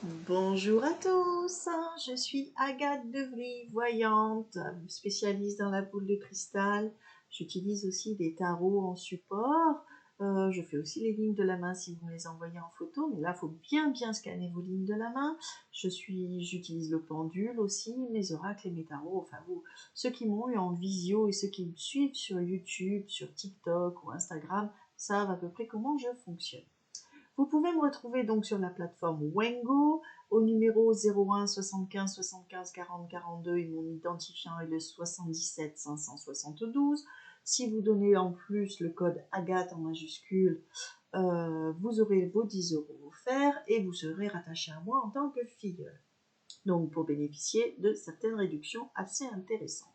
Bonjour à tous, je suis Agathe Devry, voyante, spécialiste dans la boule de cristal. J'utilise aussi des tarots en support. Je fais aussi les lignes de la main si vous me les envoyez en photo, mais là il faut bien scanner vos lignes de la main. J'utilise le pendule aussi, mes oracles et mes tarots. Enfin ceux qui m'ont eu en visio et ceux qui me suivent sur YouTube, sur TikTok ou Instagram savent à peu près comment je fonctionne. Vous pouvez me retrouver donc sur la plateforme Wengo au numéro 01 75 75 40 42 et mon identifiant est le 77 572. Si vous donnez en plus le code Agathe en majuscule, vous aurez vos 10 € offerts et vous serez rattaché à moi en tant que filleule. Donc pour bénéficier de certaines réductions assez intéressantes.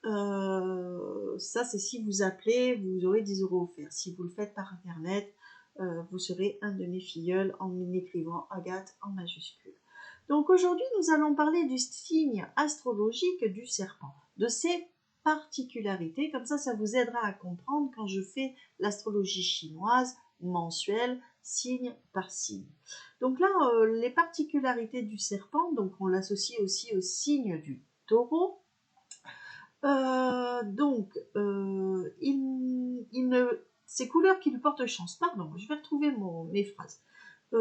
Ça c'est si vous appelez, vous aurez 10 € offerts. Si vous le faites par internet, vous serez un de mes filleuls en écrivant Agathe en majuscule. Donc aujourd'hui, nous allons parler du signe astrologique du serpent, de ses particularités. Comme ça vous aidera à comprendre quand je fais l'astrologie chinoise mensuelle, signe par signe. Donc là, les particularités du serpent, donc on l'associe aussi au signe du taureau. Ces couleurs qui lui portent chance, pardon, je vais retrouver mes phrases.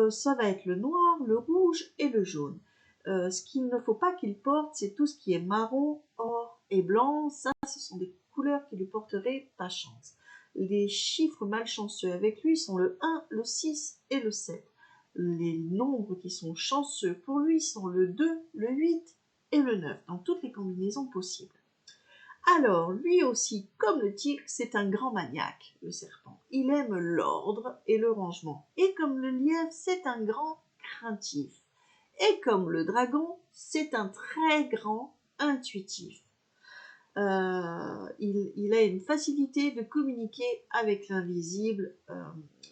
Ça va être le noir, le rouge et le jaune. Ce qu'il ne faut pas qu'il porte, c'est tout ce qui est marron, or et blanc. Ça, ce sont des couleurs qui lui porteraient pas chance. Les chiffres malchanceux avec lui sont le 1, le 6 et le 7. Les nombres qui sont chanceux pour lui sont le 2, le 8 et le 9, dans toutes les combinaisons possibles. Alors, lui aussi, comme le tigre, c'est un grand maniaque, le serpent. Il aime l'ordre et le rangement. Et comme le lièvre, c'est un grand craintif. Et comme le dragon, c'est un très grand intuitif. Il a une facilité de communiquer avec l'invisible,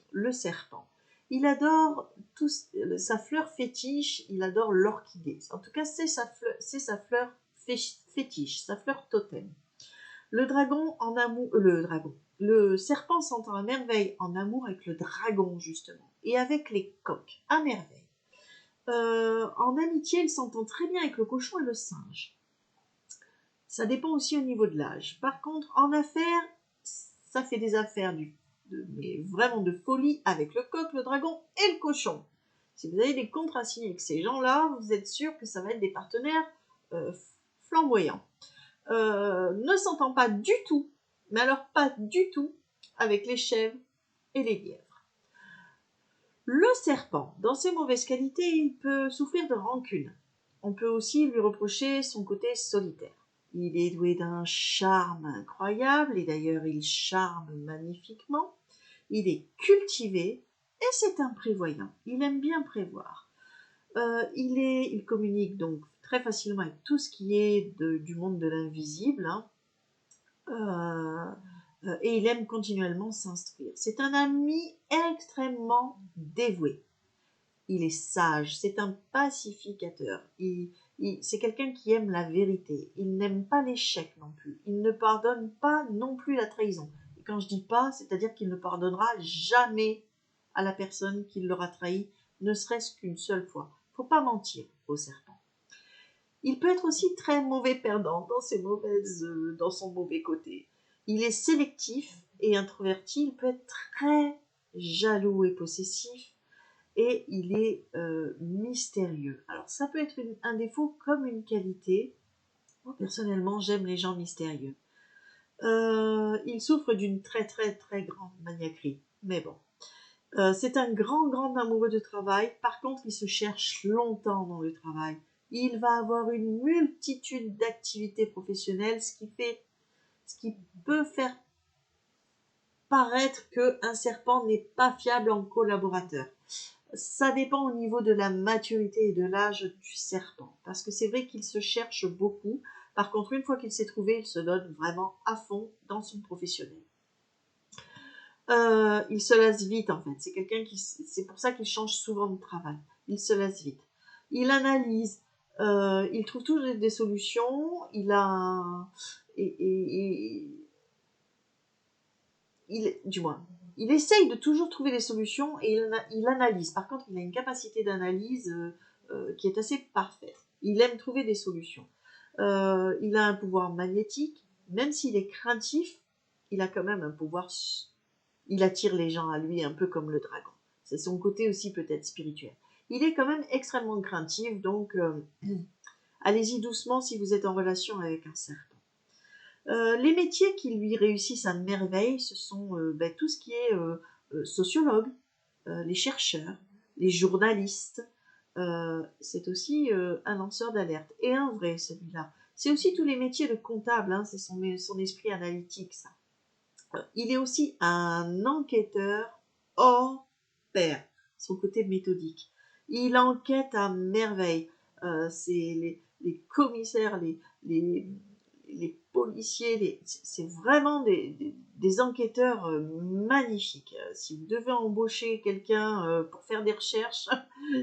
le serpent. Il adore sa fleur fétiche, il adore l'orchidée. En tout cas, c'est sa fleur fétiche, sa fleur totem. Le serpent s'entend à merveille en amour avec le dragon, justement, et avec les coqs, à merveille. En amitié, il s'entend très bien avec le cochon et le singe. Ça dépend aussi au niveau de l'âge. Par contre, en affaires, ça fait des affaires mais vraiment de folie avec le coq, le dragon et le cochon. Si vous avez des contrats signés avec ces gens-là, vous êtes sûr que ça va être des partenaires flamboyants. Ne s'entend pas du tout, mais alors pas du tout, avec les chèvres et les lièvres. Le serpent, dans ses mauvaises qualités, il peut souffrir de rancune. On peut aussi lui reprocher son côté solitaire. Il est doué d'un charme incroyable, et d'ailleurs il charme magnifiquement. Il est cultivé, et c'est un prévoyant. Il aime bien prévoir. Il communique donc très facilement avec tout ce qui est du monde de l'invisible, et il aime continuellement s'instruire. C'est un ami extrêmement dévoué. Il est sage, c'est un pacificateur. C'est quelqu'un qui aime la vérité. Il n'aime pas l'échec non plus. Il ne pardonne pas non plus la trahison. Et quand je dis pas, c'est-à-dire qu'il ne pardonnera jamais à la personne qui l'aura trahi, ne serait-ce qu'une seule fois. Faut pas mentir au serpent. Il peut être aussi très mauvais perdant dans son mauvais côté. Il est sélectif et introverti. Il peut être très jaloux et possessif. Et il est mystérieux. Alors ça peut être un défaut comme une qualité. Moi personnellement, j'aime les gens mystérieux. Il souffre d'une très grande maniaquerie. Mais bon. C'est un grand amoureux de travail. Par contre, il se cherche longtemps dans le travail. Il va avoir une multitude d'activités professionnelles, ce qui peut faire paraître qu'un serpent n'est pas fiable en collaborateur. Ça dépend au niveau de la maturité et de l'âge du serpent, parce que c'est vrai qu'il se cherche beaucoup. Par contre, une fois qu'il s'est trouvé, il se donne vraiment à fond dans son professionnel. Il se lasse vite en fait. C'est pour ça qu'il change souvent de travail. Il se lasse vite. Il analyse. Il trouve toujours des solutions. Il il essaye de toujours trouver des solutions et il analyse. Par contre, il a une capacité d'analyse qui est assez parfaite. Il aime trouver des solutions. Il a un pouvoir magnétique. Même s'il est craintif, il a quand même un pouvoir. Il attire les gens à lui un peu comme le dragon. C'est son côté aussi peut-être spirituel. Il est quand même extrêmement craintif, donc allez-y doucement si vous êtes en relation avec un serpent. Les métiers qui lui réussissent à merveille, ce sont tout ce qui est sociologue, les chercheurs, les journalistes. C'est aussi un lanceur d'alerte. Et un vrai, celui-là. C'est aussi tous les métiers de comptable, hein, c'est son esprit analytique, ça. Il est aussi un enquêteur hors pair, son côté méthodique. Il enquête à merveille. C'est les commissaires, les policiers, c'est vraiment des enquêteurs magnifiques. Si vous devez embaucher quelqu'un pour faire des recherches,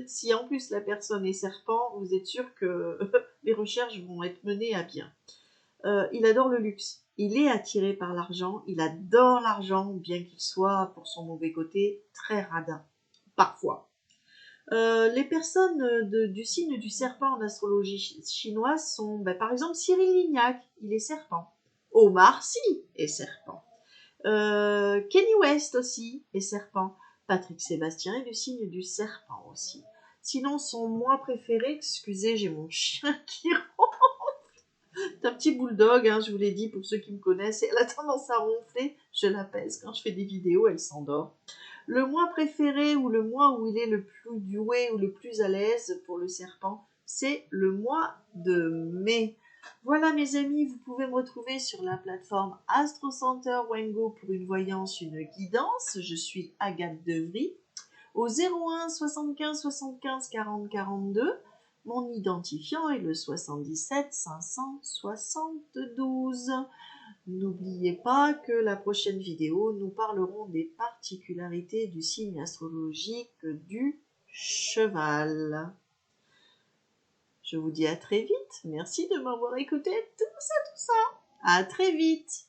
si en plus la personne est serpent, vous êtes sûr que les recherches vont être menées à bien. Il adore le luxe. Il est attiré par l'argent. Il adore l'argent, bien qu'il soit, pour son mauvais côté, très radin. Parfois. Les personnes du signe du serpent en astrologie chinoise sont, par exemple, Cyril Lignac, il est serpent. Omar Sy est serpent. Kenny West aussi est serpent. Patrick Sébastien est du signe du serpent aussi. Sinon, son mois préféré, excusez, j'ai mon chien qui c'est un petit bulldog, hein, je vous l'ai dit pour ceux qui me connaissent, et elle a tendance à ronfler, je l'apaise quand je fais des vidéos, elle s'endort. Le mois préféré ou le mois où il est le plus doué ou le plus à l'aise pour le serpent, c'est le mois de mai. Voilà mes amis, vous pouvez me retrouver sur la plateforme Astro Center Wengo pour une voyance, une guidance. Je suis Agathe Devry au 01 75 75 40 42. Mon identifiant est le 77 572. N'oubliez pas que la prochaine vidéo, nous parlerons des particularités du signe astrologique du cheval. Je vous dis à très vite. Merci de m'avoir écouté. Tout ça. À très vite.